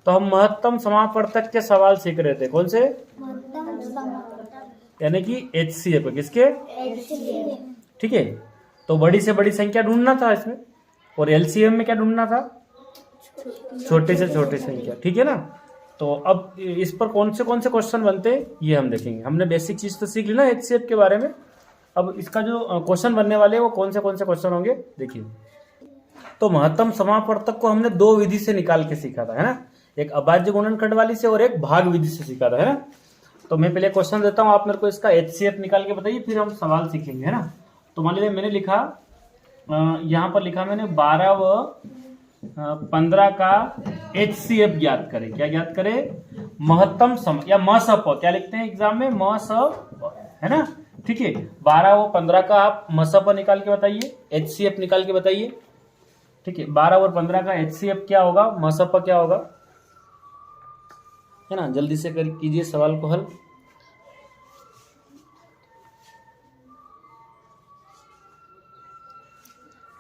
तो हम महत्तम समापवर्तक के सवाल सीख रहे थे, कौन से? यानी कि HCF किसके? ठीक है। तो बड़ी से बड़ी संख्या ढूंढना था इसमें, और LCM में क्या ढूंढना था? छोटी से छोटी संख्या। ठीक है ना। तो अब इस पर कौन से क्वेश्चन बनते हैं ये हम देखेंगे। हमने बेसिक चीज तो सीख ली ना HCF के बारे में। अब इसका जो क्वेश्चन बनने वाले हैं वो कौन से क्वेश्चन होंगे देखिए। तो महत्तम समापवर्तक को हमने दो विधि से निकाल के सीखा था, है ना। एक अभाज्य गुणनखंड वाली से और एक भाग विधि से सीखा था, है ना। तो मैं पहले क्वेश्चन देता हूं, आप मेरे को इसका HCF निकाल के बताइए, फिर हम सवाल सीखेंगे, है ना। तो मान लीजिए मैंने लिखा, यहाँ पर लिखा मैंने 12 व 15 का HCF ज्ञात करें। क्या ज्ञात करें? महत्तम सम या मसप, क्या लिखते हैं एग्जाम में? मसप, है ना। ठीक है। 12 व 15 का आप मसप निकाल के बताइए, HCF निकाल के बताइए। ठीक है। 12 और 15 का HCF क्या होगा, मसप क्या होगा, है ना। जल्दी से कर कीजिए सवाल को हल।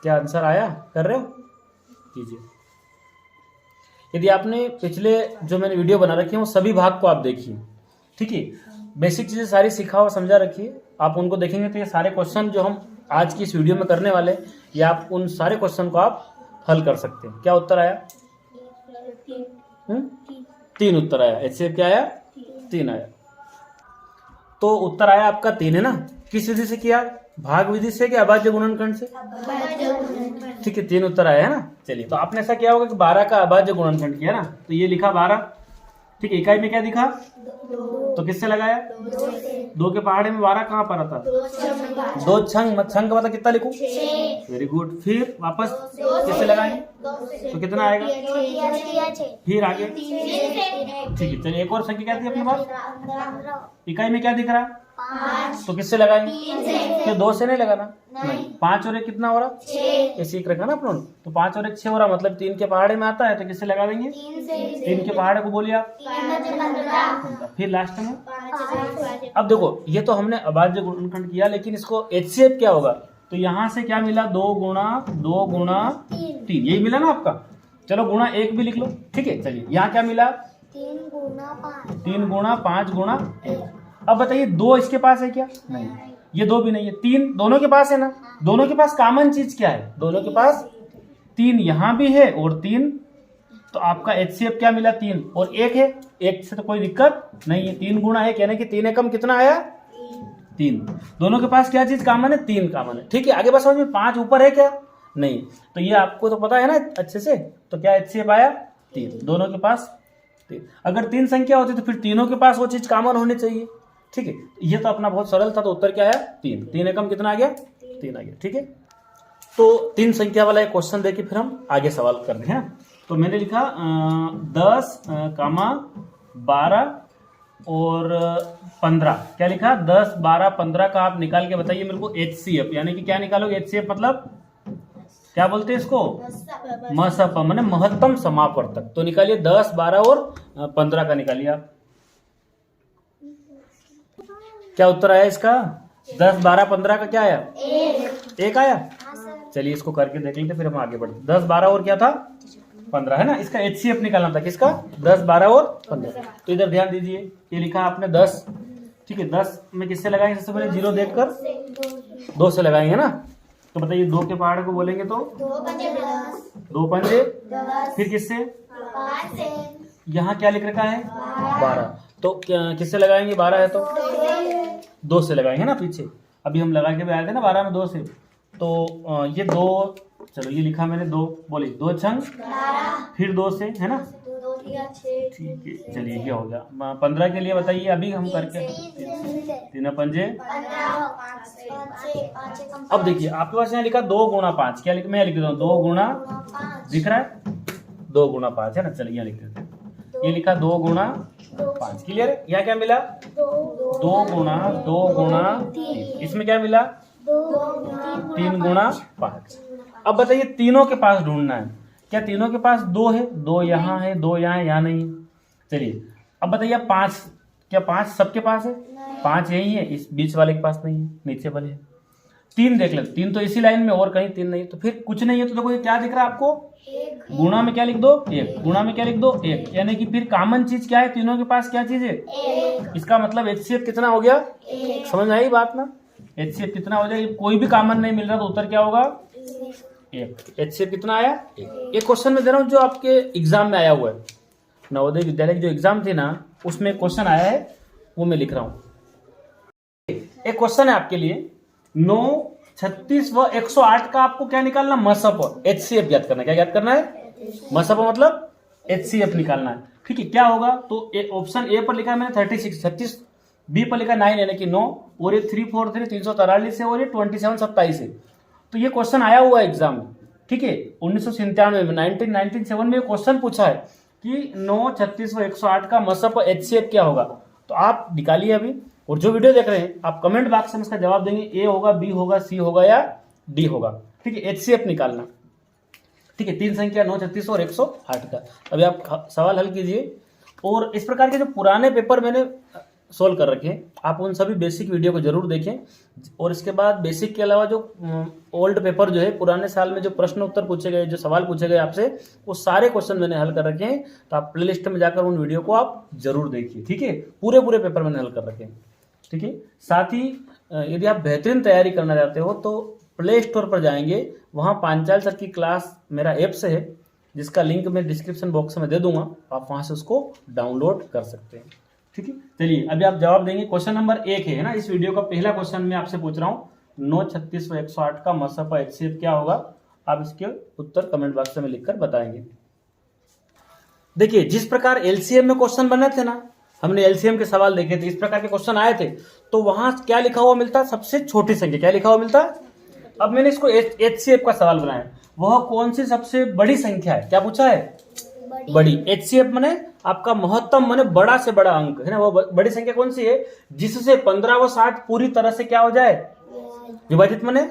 क्या आंसर आया? कर रहे हो? कीजिए। यदि आपने पिछले जो मैंने वीडियो बना रखी है वो सभी भाग को आप देखिए। ठीक है। बेसिक चीजें सारी सिखा और समझा रखिए। आप उनको देखेंगे तो ये सारे क्वेश्चन जो हम आज की इस वीडियो में करने वाले, या आप उन सारे क्वेश्चन को आप हल कर सकते हैं। क्या उत्तर आया? 3 उत्तर आया। HCF क्या आया? 3 आया। तो उत्तर आया आपका 3, है ना। किस विधि से किया? भाग विधि से कि अभाज्य गुणनखंड से? ठीक है, 3 उत्तर आया, है ना। चलिए, तो आपने ऐसा किया होगा कि 12 का अभाज्य गुणनखंड किया ना, तो ये लिखा 12। ठीक है। इकाई में क्या दिखा? तो किससे लगाया? 2 के पहाड़े में 12 कहाँ पर आता? 2 छंग का मतलब कितना लिखूं? Very good. फिर वापस किससे लगाएंगे? तो कितना आएगा? फिर आगे? ठीक है। चलिए, एक और संख्या क्या थी अपने पास? इकाई में क्या दिख रहा? 5। तो किससे लगाएंगे? तो 2 से नहीं लगाना, नहीं। 5 और 1 कितना हो रहा? 6। ये सीख रखा ना अपन। तो 5 और 1 6 हो रहा, मतलब 3 के पहाड़े में आता है, तो किससे लगा देंगे? 3 के पहाड़े को बोलिए आप। फिर लास्ट में अब देखो, ये तो हमने अभाज्य गुणनखंड किया, लेकिन इसको HCF क्या होगा? तो यहां से क्या मिला? 2 गुणा 3, यही मिला ना आपका। चलो गुणा 1 भी लिख लो। ठीक है। चलिए, यहाँ क्या मिला? 3 गुणा 5 गुणा 1। अब बताइए 2 इसके पास है क्या? नहीं। ये 2 भी नहीं है। 3 दोनों के पास है ना। दोनों के पास कॉमन चीज क्या है? दोनों के पास 3 यहां भी है और 3, तो आपका HCF क्या मिला? 3 और 1 है। 1 से तो कोई दिक्कत नहीं है। 3 गुणा 1 यानी कि 3 एकम कितना आया? 3। दोनों के पास क्या चीज कॉमन है? 3 कॉमन है। ठीक है। आगे बस समझ में, 5 ऊपर है क्या? नहीं। तो ये आपको तो पता है ना अच्छे से। तो क्या HCF आया? 3। दोनों के पास 3। अगर 3 संख्या होती तो फिर तीनों के पास वो चीज कॉमन होनी चाहिए। ठीक है। ये तो अपना बहुत सरल था, तो उत्तर क्या आया? 3। 3 एकम कितना आ गया? 3 आ गया। ठीक है। तो 3 संख्या वाला एक क्वेश्चन देके फिर हम आगे सवाल कर रहे हैं। तो मैंने लिखा 10, 12 और 15। क्या लिखा? 10, 12, 15 का आप निकाल के बताइए मेरे को HCF। यानी कि क्या निकालोगे? HCF मतलब क्या बोलते हैं इसको? मसप, माने महत्तम समापवर्तक। तो निकालिए 10, 12 और 15 का निकालिए आप। क्या उत्तर आया इसका? 10, 12, 15 का क्या आया? 1 आया। चलिए, इसको करके देख लेते फिर हम आगे बढ़ते। 10, 12 और क्या था? 15, है ना। इसका HCF निकालना था। किसका? 10, 12 और 15। तो इधर ध्यान दीजिए, ये लिखा आपने 10। ठीक है। 10 में किससे लगाएंगे? सबसे पहले 0 देखकर 2 से लगाएंगे ना। तो बताइए 2 के पहाड़ को बोलेंगे तो 2 पंजे, फिर किससे? यहाँ क्या लिख रखा है? 12। तो किससे लगाएंगे? 12 है तो 2 से लगाएंगे ना पीछे। अभी हम लगा के भी आए थे ना 12 में 2 से। तो ये 2, चलो ये लिखा मैंने 2, बोले 2 छंग, फिर 2 से, है ना। ठीक है। चलिए, क्या हो गया? 15 के लिए बताइए अभी हम करके। 3 पंजे। अब देखिए आपके पास यहाँ लिखा 2 गुणा 5। क्या लिख, मैं लिख देता हूँ 2 गुणा, दिख रहा है 2 गुणा 5, है ना। चलिए यहाँ लिख देते हैं। ये लिखा 2 गुणा 5। क्लियर है। यहाँ क्या मिला? 2 गुणा 3। इसमें क्या मिला? 3 गुणा 5। अब बताइए तीनों के पास ढूंढना है। क्या तीनों के पास 2 है? 2 यहाँ है, 2 यहाँ है, यहाँ नहीं है। चलिए, अब बताइए 5, क्या 5 सबके पास है? 5 यही है, इस बीच वाले के पास नहीं है, नीचे वाले है। तीन देख लेते, तीन तो इसी लाइन में और कहीं तीन नहीं, तो फिर कुछ नहीं है। तो देखो ये क्या दिख रहा है आपको, गुणा में क्या लिख दो, एक, गुणा में क्या लिख दो, एक, यानी कि फिर कॉमन चीज क्या है, तीनों के पास क्या चीज है, इसका मतलब HCF कितना हो गया, समझ आई बात ना, HCF कितना हो जाएगा, कोई भी कॉमन नहीं मिल रहा तो उत्तर क्या होगा, एक। HCF कितना आया, एक क्वेश्चन में दे रहा हूँ जो आपके एग्जाम में आया हुआ है, नवोदय विद्यालय की जो एग्जाम थी ना उसमें क्वेश्चन आया है, वो मैं लिख रहा हूँ। एक क्वेश्चन है आपके लिए, 9, 36 व 108 का आपको क्या निकालना, मसप, HCF ज्ञात करना। क्या ज्ञात करना है, मसप मतलब HCF निकालना है। ठीक है, क्या होगा, तो ऑप्शन ए पर लिखा है मैंने 36, 36, बी पर लिखा 9 यानी कि 9, और ये 343 343 है, और ये 27 27 है। तो ये क्वेश्चन आया हुआ है एग्जाम में। ठीक है, 1997 में 1997 में क्वेश्चन पूछा है कि 9, 36 व 108 का मसप HCF क्या होगा। तो आप निकालिए अभी, और जो वीडियो देख रहे हैं आप कमेंट बॉक्स में इसका जवाब देंगे, ए होगा, बी होगा, सी होगा या डी होगा। ठीक है, HCF निकालना। ठीक है, तीन संख्या 9, 36 और 108 का। अभी आप सवाल हल कीजिए, और इस प्रकार के जो पुराने पेपर मैंने सोल्व कर रखे हैं, आप उन सभी बेसिक वीडियो को जरूर देखें, और इसके बाद बेसिक के अलावा जो ओल्ड पेपर जो है, पुराने साल में जो प्रश्न उत्तर पूछे गए, जो सवाल पूछे गए आपसे, वो सारे क्वेश्चन मैंने हल कर रखे हैं। तो आप प्लेलिस्ट में जाकर उन वीडियो को आप जरूर देखिए। ठीक है, पूरे पेपर मैंने हल कर रखे हैं। ठीक है, साथ ही यदि आप बेहतरीन तैयारी करना चाहते हो तो प्ले स्टोर पर जाएंगे, वहाँ पांचाल सर की क्लास मेरा ऐप्स है, जिसका लिंक मैं डिस्क्रिप्शन बॉक्स में दे दूंगा, आप वहाँ से उसको डाउनलोड कर सकते हैं। ठीक है, चलिए अभी आप जवाब देंगे। क्वेश्चन नंबर 1 है ना, इस वीडियो का पहला क्वेश्चन मैं आपसे पूछ रहा हूँ, 9, 36 व 108 का मसप HCF क्या होगा। आप इसके उत्तर कमेंट बॉक्स में लिखकर बताएंगे। देखिए, जिस प्रकार LCM में क्वेश्चन बने थे ना, हमने LCM के सवाल देखे थे, इस प्रकार के क्वेश्चन आए थे, तो वहां क्या लिखा हुआ मिलता, सबसे छोटी संख्या। क्या लिखा हुआ मिलता। अब मैंने इसको HCF का सवाल बनाया, वह कौन सी सबसे बड़ी संख्या है, क्या पूछा है, बड़ी। HCF माने आपका महत्तम माने बड़ा से बड़ा अंक है ना, वो बड़ी संख्या कौन सी है, जिससे 15 व 60 पूरी तरह से क्या हो जाए, विभाजित माने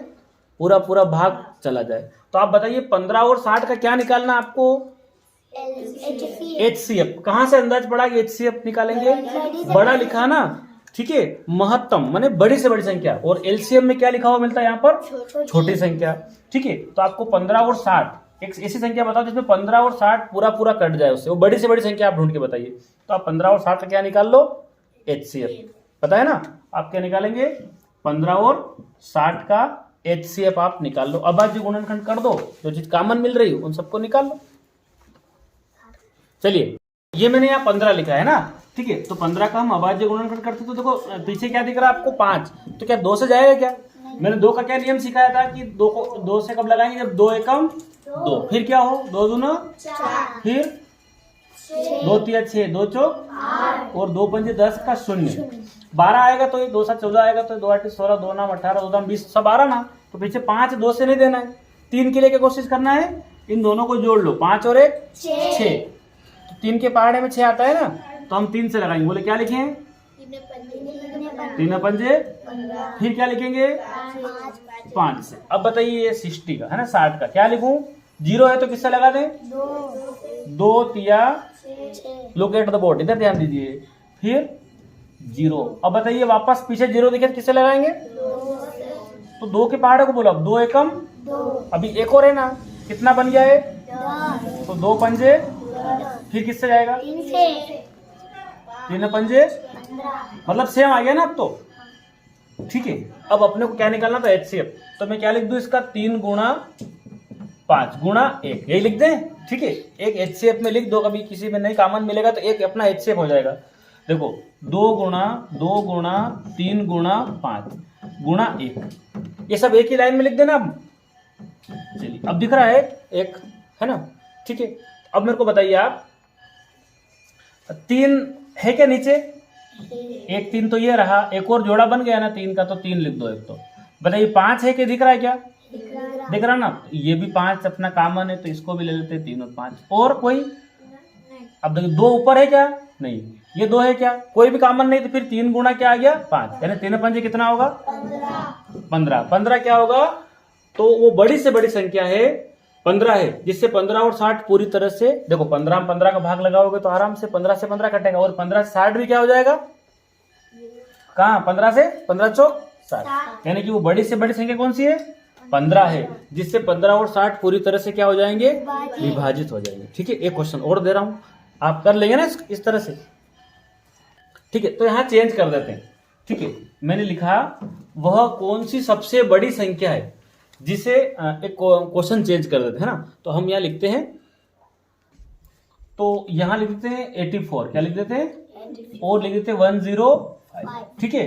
पूरा भाग चला जाए। तो आप बताइए 15 और 60 का क्या निकालना आपको, HCF। कहां से अंदाज पड़ा कि HCF निकालेंगे, बड़ा लिखा ना। ठीक है, महत्तम माने बड़ी से बड़ी संख्या, और LCM में क्या लिखा हुआ मिलता है यहाँ पर, छोटी संख्या। ठीक है, तो आपको 15 और 60 एक ऐसी संख्या बताओ जिसमें 15 और 60 पूरा कट जाए उससे, वो बड़ी से बड़ी संख्या आप ढूंढ के बताइए। तो आप 15 और 60 का क्या निकाल लो, HCF। पता है ना, आप क्या निकालेंगे, 15 और 60 का HCF आप निकाल लो। अब आज जो गुणनखंड कर दो, जो चीज कॉमन मिल रही है उन सबको निकाल लो। चलिए, ये मैंने यहाँ 15 लिखा है ना। ठीक है, तो 15 का हम अभाज्य गुणनखंड करते तो देखो पीछे क्या दिख रहा है आपको, 5, तो क्या 2 से जाएगा क्या। मैंने 2 का क्या नियम सिखाया था कि 2 को 2 से कब लगाएंगे, जब 2 एकम 2, फिर क्या हो, 2 दूना 4, फिर 2 तिया 6, 2 चौक 8, और 2 पंजे 10 का 0, 12 आएगा तो 2 7 14 आएगा तो 2 8 16, 2 9 18, 2 9 20, सब 12 ना। तो पीछे 5 2 से नहीं देना है, 3 के लिए क्या कोशिश करना है, इन दोनों को जोड़ लो, 5 और 1 6, तो 3 के पहाड़े में 6 आता है ना, तो हम 3 से लगाएंगे। बोले क्या लिखे, 3 पंजे, फिर क्या लिखेंगे 5 से। अब बताइए ये 60 का है ना, 60 का क्या लिखूं, 0 है तो किससे लगा दें, 2 तिया, लुक एट द बोर्ड, इधर ध्यान दीजिए, फिर 0। अब बताइए वापस पीछे 0 दिखे तो किससे लगाएंगे, तो 2 के पहाड़े को बोलो, अब 2 एकम 2, अभी एक और है ना, कितना बन गया है, तो 2 पंजे, फिर किससे जाएगा, 3 पंजे, मतलब सेम आ गया ना अब तो। ठीक है, अब अपने को क्या निकालना था, HCF। तो मैं क्या लिख दूं इसका, 3 गुणा 5 गुणा 1, यही लिख दें। ठीक है, एक HCF में लिख दो, कभी किसी में नहीं कॉमन मिलेगा तो एक अपना HCF हो जाएगा। देखो 2 गुणा 3 गुणा 5 गुणा 1, ये सब एक ही लाइन में लिख देना। अब चलिए, अब दिख रहा है एक, है ना। ठीक है, अब मेरे को बताइए आप, 3 है क्या नीचे, एक 3 तो ये रहा, एक और जोड़ा बन गया ना 3 का, तो 3 लिख दो एक। तो बताइए 5 है कि दिख रहा है, क्या दिख रहा ना, ये भी 5 अपना कॉमन है तो इसको भी ले लेते हैं, 3 और 5, और कोई। अब देखिए 2 ऊपर है क्या, नहीं, ये 2 है क्या, कोई भी कॉमन नहीं, तो फिर 3 गुणा क्या आ गया 5, यानी 3 पंजे कितना होगा 15। 15 क्या होगा, तो वो बड़ी से बड़ी संख्या है 15 है, जिससे 15 और 60 पूरी तरह से, देखो 15 में 15 का भाग लगाओगे तो आराम से 15 से 15 कटेगा, और 15 से 60 भी क्या हो जाएगा, कहाँ 15 से 15 चौक 60, यानी कि वो बड़ी से बड़ी संख्या कौन सी है? 15 है, जिससे 15 और 60 पूरी तरह से क्या हो जाएंगे? विभाजित हो जाएंगे। ठीक है, एक क्वेश्चन और दे रहा हूं, आप कर लेंगे ना इस तरह से। ठीक है, तो यहाँ चेंज कर देते हैं। ठीक है, मैंने लिखा वह कौन सी सबसे बड़ी संख्या है, जिसे एक क्वेश्चन चेंज कर देते हैं ना, तो हम यहाँ लिखते हैं, तो यहाँ लिख देते हैं 84, क्या लिख देते हैं? और लिख देते हैं 105। ठीक है,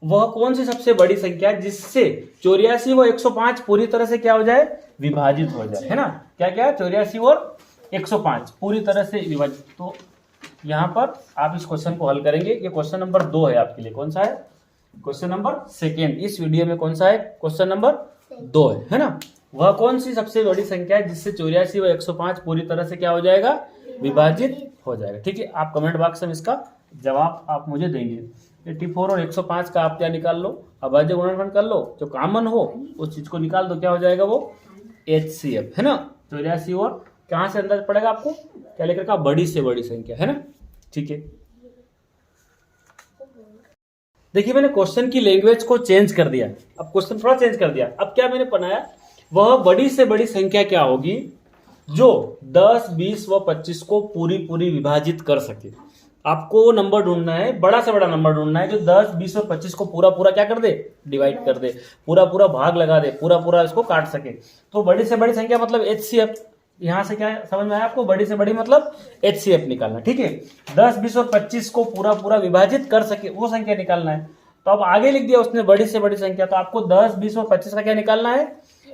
वह कौन सी सबसे बड़ी संख्या है जिससे 84 व 105 पूरी तरह से क्या हो जाए? विभाजित हो जाए, है ना? क्या क्या? 84 और 105 पूरी तरह से विभाजित। तो यहाँ पर आप इस क्वेश्चन को हल करेंगे। ये क्वेश्चन नंबर 2 है आपके लिए। कौन सा है? क्वेश्चन नंबर 2 इस वीडियो में। कौन सा है? क्वेश्चन नंबर 2 है ना? वह कौन सी सबसे बड़ी संख्या है जिससे 84 व 105 पूरी तरह से क्या हो जाएगा? विभाजित हो जाएगा। ठीक है, आप कमेंट बॉक्स में इसका जवाब आप मुझे देंगे। 84 और 105 का आप क्या निकाल लो? अभाज्य गुणनखंड कर लो, जो कॉमन हो उस चीज को निकाल दो। क्या हो जाएगा वो? HCF, है ना? 84 और कहाँ से अंदाज पड़ेगा आपको? क्या लेकर का? बड़ी से बड़ी संख्या, है ना? ठीक है, देखिए मैंने क्वेश्चन की लैंग्वेज को चेंज कर दिया। अब क्वेश्चन थोड़ा चेंज कर दिया। अब क्या मैंने बनाया? वह बड़ी से बड़ी संख्या क्या होगी जो 10, 20 व 25 को पूरी विभाजित कर सके। आपको नंबर ढूंढना है, बड़ा से बड़ा नंबर ढूंढना है जो 10, 20 और 25 को पूरा क्या कर दे? डिवाइड कर दे, पूरा भाग लगा दे, पूरा इसको काट सके। तो बड़ी से बड़ी संख्या मतलब HCF। यहां से क्या समझ में आया आपको? बड़ी से बड़ी मतलब HCF निकालना। ठीक है, 10, 20 और 25 को पूरा विभाजित कर सके वो संख्या निकालना है। तो अब आगे लिख दिया उसने बड़ी से बड़ी संख्या, तो आपको 10, 20 और 25 का क्या निकालना है?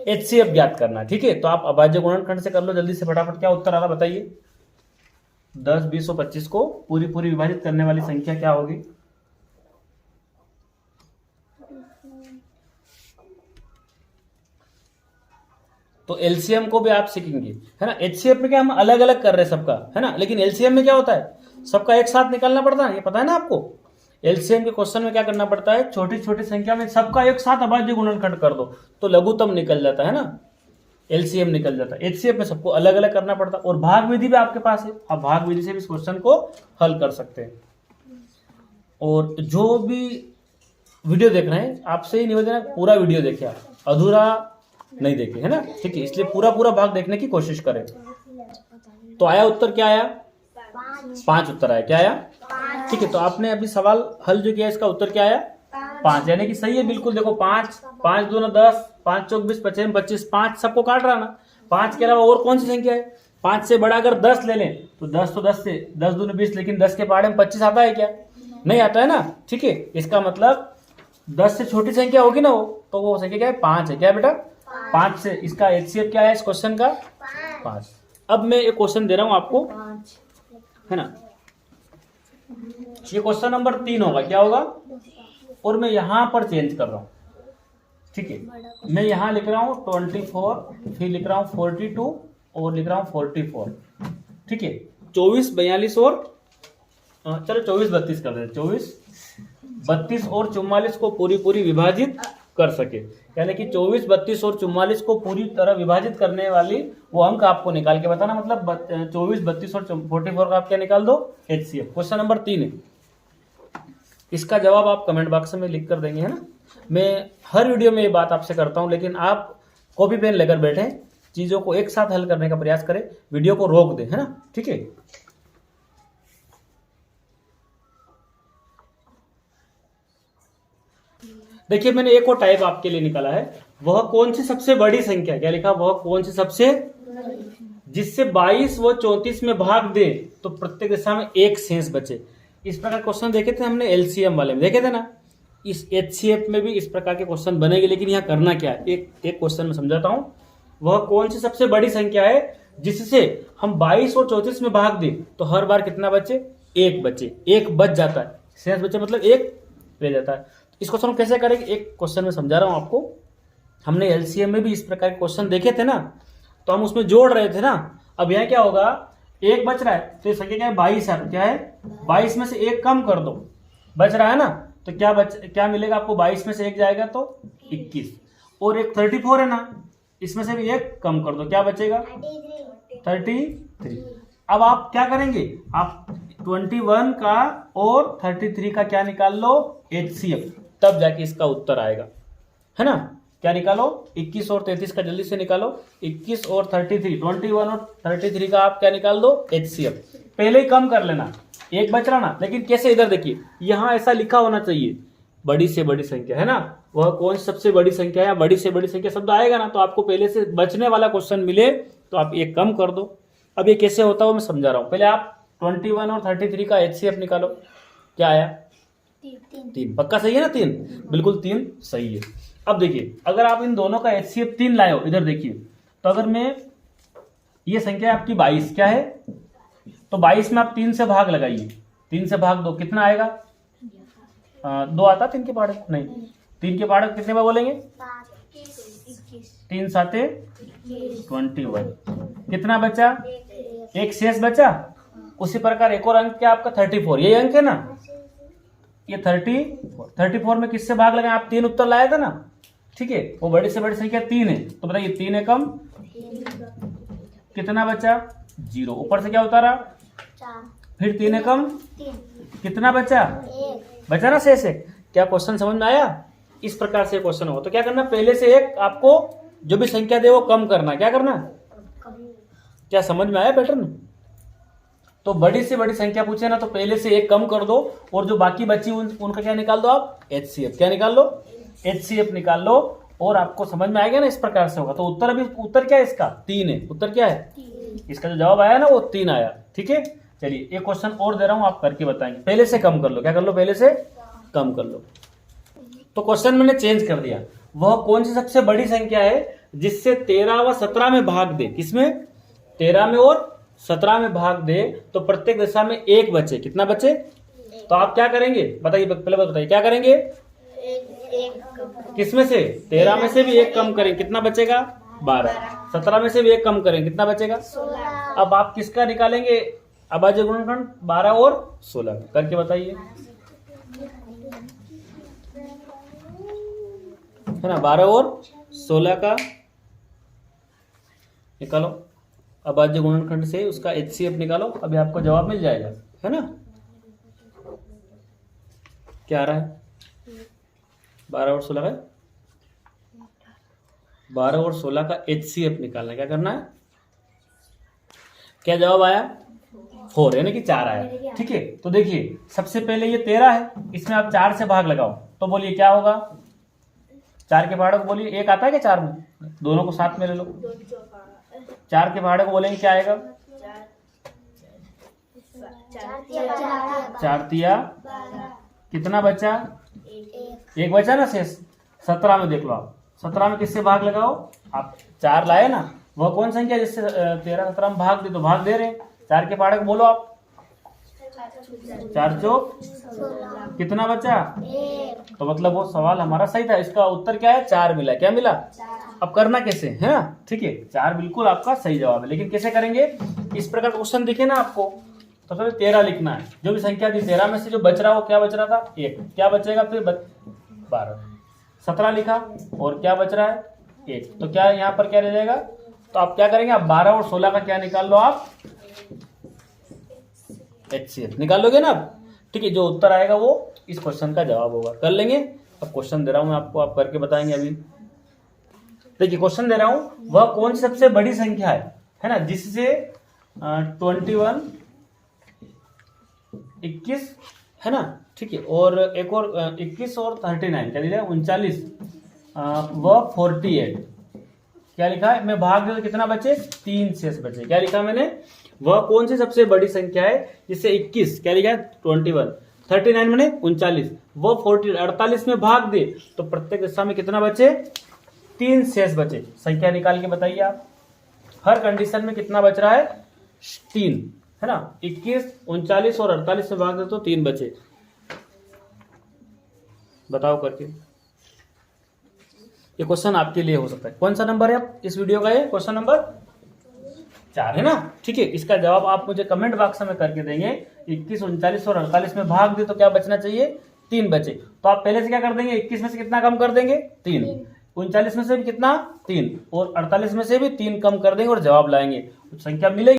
HCF ज्ञात करना है। ठीक है, तो आप अभाज्य गुणनखंड से कर लो जल्दी से फटाफट। क्या उत्तर आ रहा बताइए? 10, 20 और 25 को पूरी विभाजित करने वाली संख्या क्या होगी? तो LCM को भी आप सीखेंगे, है ना? HCF में क्या हम अलग अलग कर रहे हैं सबका, है ना? लेकिन LCM में क्या होता है? सबका एक साथ निकालना पड़ता है, ये पता है ना आपको? LCM के क्वेश्चन में क्या करना पड़ता है? छोटी छोटी संख्या में सबका एक साथ अभाज्य गुणनखंड कर दो तो लघुत्तम निकल जाता है ना, LCM निकल जाता है। HCF में सबको अलग अलग करना पड़ता है। और भाग विधि भी आपके पास है, आप भाग विधि से भी इस क्वेश्चन को हल कर सकते हैं। और जो भी वीडियो देख रहे हैं आपसे ही निवेदन है पूरा वीडियो देखे, आप अधूरा नहीं देखे, है ना? ठीक है, इसलिए पूरा भाग देखने की कोशिश करें। तो आया उत्तर क्या आया? 5 उत्तर आया। क्या आया? ठीक है, तो आपने अभी सवाल हल जो किया इसका उत्तर क्या आया? 5, यानी कि सही है बिल्कुल। देखो 5 दूना 10, 5 चौक 20, 25 25, 5 सबको काट रहा ना। 5 के अलावा और कौन सी संख्या है? 5 से बड़ा अगर 10 ले लें तो 10 तो 10 से 10 दूना 20, लेकिन 10 के पहाड़े में 25 आता है क्या? नहीं आता है ना। ठीक है, इसका मतलब 10 से छोटी संख्या होगी ना वो, तो वो संख्या क्या है? 5 है। क्या बेटा? 5 से इसका HCF क्या है इस क्वेश्चन का? 5। अब मैं एक क्वेश्चन दे रहा हूं आपको, है ना? ये क्वेश्चन नंबर 3 होगा। क्या होगा? और मैं यहां पर चेंज कर रहा हूं। ठीक है, मैं यहां लिख रहा हूं 24, फिर लिख रहा हूं 42 और लिख रहा हूं 44। ठीक है, 24, 42 और चलो 24, 32 कर देते। 24, 32 और 44 को पूरी विभाजित कर सके, यानी कि 24, 32 और 44 को पूरी तरह विभाजित करने वाली वो अंक आपको निकाल के बताना। मतलब 24, 32 और 44 का आप क्या निकाल दो? HCF। क्वेश्चन नंबर 3 है। इसका जवाब आप कमेंट बॉक्स में लिख कर देंगे, है ना? मैं हर वीडियो में ये बात आपसे करता हूं, लेकिन आप कॉपी पेन लेकर बैठे, चीजों को एक साथ हल करने का प्रयास करें, वीडियो को रोक दें, है ना? ठीक है, देखिए मैंने एक और टाइप आपके लिए निकाला है। वह कौन सी सबसे बड़ी संख्या? क्या लिखा? वह कौन सी सबसे जिससे 22 व 34 में भाग दे तो प्रत्येक दिशा में एक शेष बचे। इस प्रकार क्वेश्चन देखे थे हमने LCM वाले में, देखे थे ना? इस HCF में भी इस प्रकार के क्वेश्चन बनेंगे, लेकिन यहाँ करना क्या है? एक क्वेश्चन में समझाता हूं। वह कौन सी सबसे बड़ी संख्या है जिससे हम 22 और 34 में भाग दे तो हर बार कितना बचे? एक बचे, एक बच जाता है। शेष बचे मतलब एक रह जाता है। इस क्वेश्चन को कैसे करेंगे? एक क्वेश्चन में समझा रहा हूं आपको। हमने LCM में भी इस प्रकार के क्वेश्चन देखे थे ना, तो हम उसमें जोड़ रहे थे ना। अब यहाँ क्या होगा? एक बच रहा है तो संख्या क्या है? 22 है। क्या है? 22 में से एक कम कर दो, बच रहा है ना, तो क्या मिलेगा आपको? 22 में से एक जाएगा तो 21, और एक 34 है ना, इसमें से भी एक कम कर दो, क्या बचेगा? 33। अब आप क्या करेंगे? आप 21 का और 33 का क्या निकाल लो? HCF। तब जाके इसका उत्तर आएगा, है ना। क्या निकालो, 21 और 33 का जल्दी से निकालो। 21 और 33, 21 और 33 का आप क्या निकाल दो, HCF। पहले ही कम कर लेना, एक बच रहा ना। लेकिन कैसे, इधर देखिए, यहाँ ऐसा लिखा होना चाहिए बड़ी से बड़ी संख्या, है ना। वह कौन सबसे बड़ी संख्या है, बड़ी से बड़ी संख्या शब्द आएगा ना, तो आपको पहले से बचने वाला क्वेश्चन मिले तो आप एक कम कर दो। अब ये कैसे होता है वो मैं समझा रहा हूँ। पहले आप 21 और 33 का HCF निकालो। क्या आया, 3। पक्का सही है ना, 3, बिल्कुल 3 सही है। अब देखिए, अगर आप इन दोनों का HCF 3 लाए हो, इधर देखिए, तो अगर मैं, ये संख्या है आपकी 22, क्या है, तो 22 में आप 3 से भाग लगाइए, 3 से भाग दो, कितना आएगा, 2 आता 3 के पहाड़क, नहीं, 3 के पहाड़क कितने बार बोलेंगे, 3 साते 21। कितना बचा, एक शेष बचा। उसी प्रकार एक और अंक क्या आपका 34, यही अंक है ना, ये 34 में किससे भाग लगाए, आप 3 उत्तर लाया था ना, ठीक है। वो बड़ी से बड़ी संख्या 3 है, तो बताइए 3 है कम, कितना बचा, 0। ऊपर से क्या उतारा, फिर 3 है कम, कितना बचा, बचा ना शेष एक। क्या क्वेश्चन समझ में आया। इस प्रकार से क्वेश्चन हो तो क्या करना, पहले से एक आपको जो भी संख्या दे वो कम करना, क्या करना, क्या समझ में आया पैटर्न। तो बड़ी से बड़ी संख्या पूछे ना, तो पहले से एक कम कर दो, और जो बाकी बची उनका क्या निकाल दो आप, HCF। क्या निकाल लो, HCF निकाल लो, और आपको समझ में आएगा ना, इस प्रकार से होगा। तो उत्तर, अभी उत्तर क्या है इसका, 3 है। उत्तर क्या है, इसका जो जवाब आया ना वो 3 आया, ठीक है। चलिए एक क्वेश्चन और दे रहा हूं, आप करके बताएंगे। पहले से कम कर लो, क्या कर लो, पहले से कम कर लो। तो क्वेश्चन मैंने चेंज कर दिया। वह कौन सी सबसे बड़ी संख्या है जिससे 13 व 17 में भाग दे, किसमें, 13 में और 17 में भाग दे, तो प्रत्येक दिशा में 1 बचे, कितना बचे। तो आप क्या करेंगे बताइए, पहले बताइए क्या करेंगे, किसमें से, 13 में से भी 1 कम करें, कितना बचेगा, 12। 17 में से भी 1 कम करें, कितना बचेगा, 16। अब आप किसका निकालेंगे, अभाज्य गुणनखंड, 12 और 16 करके बताइए, है ना। 12 और 16 का निकालो अभाज्य गुणनखंड से, उसका HCF निकालो, अभी आपको जवाब मिल जाएगा, है ना। क्या आ रहा है, 12 और 16 का, 12 और 16 का HCF निकालना है। क्या करना है, क्या जवाब आया, 4, यानी कि 4 आया, ठीक है। तो देखिए सबसे पहले ये 13 है, इसमें आप 4 से भाग लगाओ, तो बोलिए क्या होगा, 4 के पहाड़ों को बोलिए, 1 आता है क्या 4 में, दोनों को साथ में ले लो। 4 के पहाड़ों को बोलेंगे क्या आएगा, 4 तिया, कितना बचा, 1 बचा ना शेष। 17 में देख लो आप, 17 में किससे भाग लगाओ, आप 4 लाए ना, वह कौन संख्या जिससे 13 17 में भाग दे, तो भाग दे रहे। 4 के पहाड़े को बोलो आप, 4 चौक, कितना बचा, 1। तो मतलब वो सवाल हमारा सही था, इसका उत्तर क्या है, 4 मिला। क्या मिला, अब करना कैसे, है ना, ठीक है। 4 बिल्कुल आपका सही जवाब है, लेकिन कैसे करेंगे, इस प्रकार क्वेश्चन दिखे ना आपको, तो फिर 13 लिखना है, जो भी संख्या थी 13 में से जो बच रहा वो क्या बच रहा था, 1, क्या बचेगा फिर 12। 17 लिखा और क्या बच रहा है, 1, तो क्या यहाँ पर क्या रह जाएगा। तो आप क्या करेंगे, आप 12 और 16 का क्या निकाल लो, आप HCF निकाल लोगे ना, ठीक है। जो उत्तर आएगा वो इस क्वेश्चन का जवाब होगा, कर लेंगे। अब क्वेश्चन दे रहा हूं मैं आपको, आप करके बताएंगे। अभी देखिए क्वेश्चन दे रहा हूं, वह कौन सी सबसे बड़ी संख्या है ना, जिससे 21 21 है ना, ठीक है, और एक और 21 और 39 क्या लिखा है, 39 व 48 क्या लिखा है, मैं भाग दे कितना बचे, 3 शेष बचे। क्या लिखा मैंने, वह कौन सी सबसे बड़ी संख्या है जिससे 21 क्या लिखा है, 21, 39 मैंने 39, वह 48 में भाग दे, तो प्रत्येक दिशा में कितना बचे, 3 शेष बचे। संख्या निकाल के बताइए आप, हर कंडीशन में कितना बच रहा है, 3, है ना। 21, 39 और 48 में भाग दे तो 3 बचे, बताओ करके। ये क्वेश्चन आपके लिए हो सकता है। कौन सा नंबर है इस वीडियो का, ये क्वेश्चन नंबर 4 है ना, ठीक है। इसका जवाब आप मुझे कमेंट बॉक्स में करके देंगे। 21, 39 और 48 में भाग दे तो क्या बचना चाहिए, 3 बचे। तो आप पहले से क्या कर देंगे, 21 में से कितना कम कर देंगे, 3, 39 में से भी कितना, 3, और 48 में से भी 3 कम कर देंगे और जवाब लाएंगे, संख्या मिलेगी।